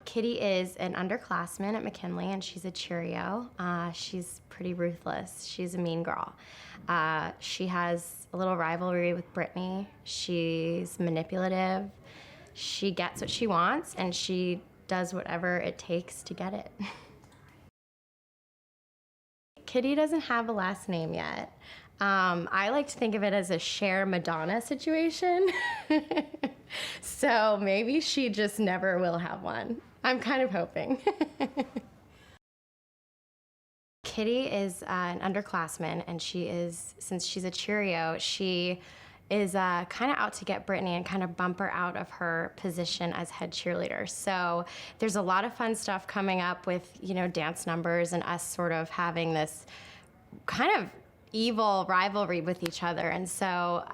Kitty is an underclassman at McKinley, and she's a Cheerio. She's pretty ruthless. She's a mean girl. She has a little rivalry with Brittany. She's manipulative. She gets what she wants, and she does whatever it takes to get it. Kitty doesn't have a last name yet. I like to think of it as a Cher Madonna situation. So maybe she just never will have one. I'm kind of hoping. Kitty is an underclassman, and since she's a Cheerio, she is kind of out to get Brittany and kind of bump her out of her position as head cheerleader. So there's a lot of fun stuff coming up with, dance numbers and us sort of having this kind of evil rivalry with each other. And so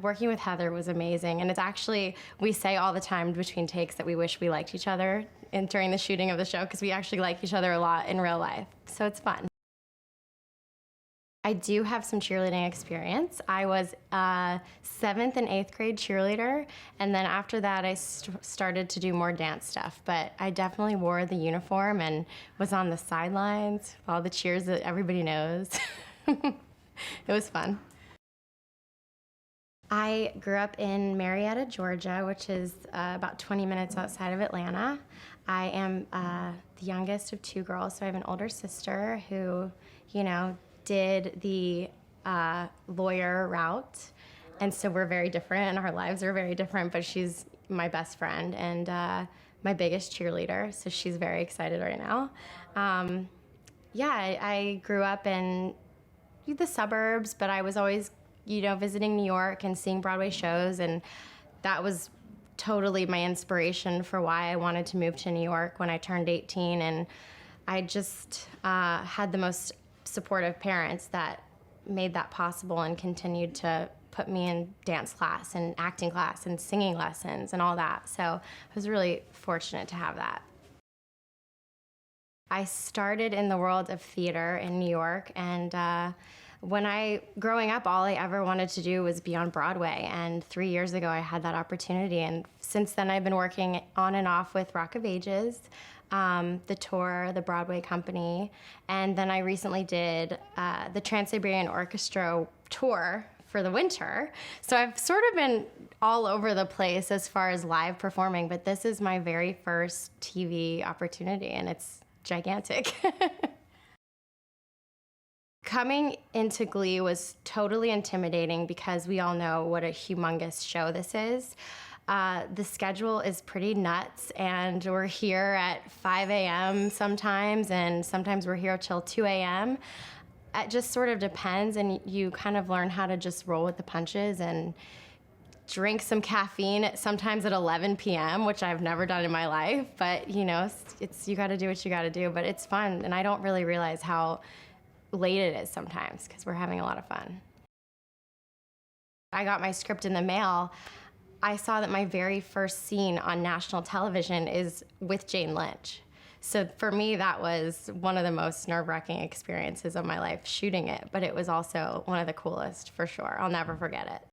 working with Heather was amazing. And it's actually, we say all the time between takes that we wish we liked each other during the shooting of the show, because we actually like each other a lot in real life. So it's fun. I do have some cheerleading experience. I was a 7th and 8th grade cheerleader, and then after that I started to do more dance stuff. But I definitely wore the uniform and was on the sidelines, all the cheers that everybody knows. It was fun. I grew up in Marietta, Georgia, which is about 20 minutes outside of Atlanta. I am the youngest of 2 girls, so I have an older sister who, did the lawyer route. And so we're very different, and our lives are very different, but she's my best friend and my biggest cheerleader, so she's very excited right now. I grew up in the suburbs, but I was always, visiting New York and seeing Broadway shows, and that was totally my inspiration for why I wanted to move to New York when I turned 18. And I just had the most supportive parents that made that possible and continued to put me in dance class and acting class and singing lessons and all that. So I was really fortunate to have that. I started in the world of theater in New York, and growing up, all I ever wanted to do was be on Broadway, and 3 years ago I had that opportunity, and since then I've been working on and off with Rock of Ages, the tour, the Broadway company, and then I recently did the Trans-Siberian Orchestra tour for the winter. So I've sort of been all over the place as far as live performing, but this is my very first TV opportunity, and it's gigantic. Coming into Glee was totally intimidating because we all know what a humongous show this is. The schedule is pretty nuts, and we're here at 5 a.m. sometimes, and sometimes we're here till 2 a.m. It just sort of depends, and you kind of learn how to just roll with the punches and drink some caffeine sometimes at 11 p.m., which I've never done in my life, but you got to do what you got to do, but it's fun, and I don't really realize how late it is sometimes because we're having a lot of fun. I got my script in the mail. I saw that my very first scene on national television is with Jane Lynch. So for me, that was one of the most nerve-wracking experiences of my life, shooting it, but it was also one of the coolest, for sure. I'll never forget it.